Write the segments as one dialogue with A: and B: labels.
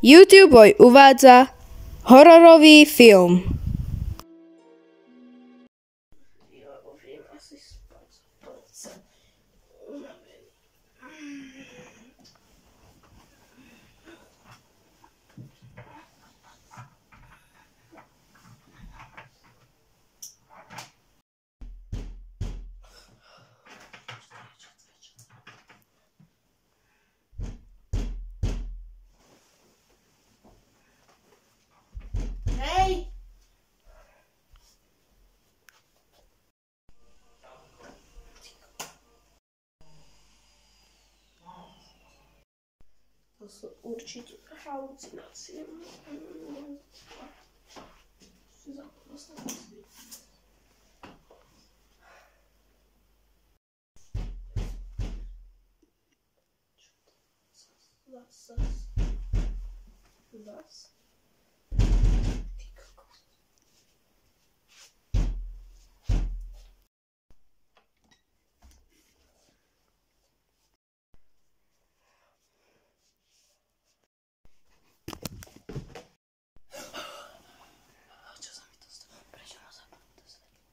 A: YouTube Boy uvádza hororový film.
B: Hej! To sú určite halucinácie. Zas. Čo sa mi to stalo? Prečo ma zapnú to svetlo?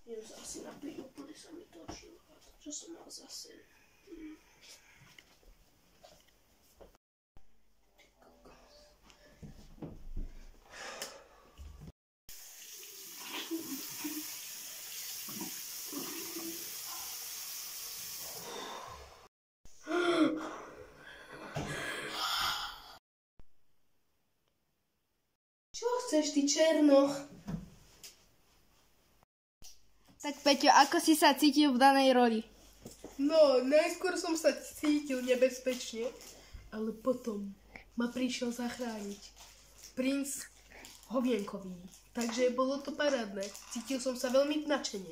B: Idem sa asi napiť, úplne sa mi točilo. Čo som mal za sen? Čo chceš, ty černoch?
A: Tak Peťo, ako si sa cítil v danej roli?
B: No, najskôr som sa cítil nebezpečne, ale potom ma prišiel zachrániť princ Hovienkový. Takže bolo to parádne. Cítil som sa veľmi nadšene.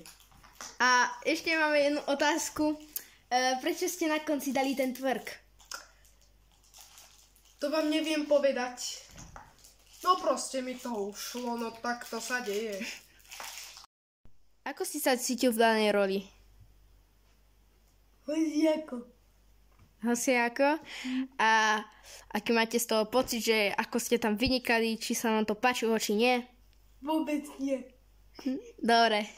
A: A ešte máme jednu otázku. Prečo ste na konci dali ten tvrk?
B: To vám neviem povedať. No proste mi to ušlo, no tak to sa deje.
A: Ako si sa cítil v danej roli?
B: Hociako.
A: Hociako? A aký máte z toho pocit, že ako ste tam vynikali, či sa vám to páčilo, či nie?
B: Vôbec nie.
A: Dobre.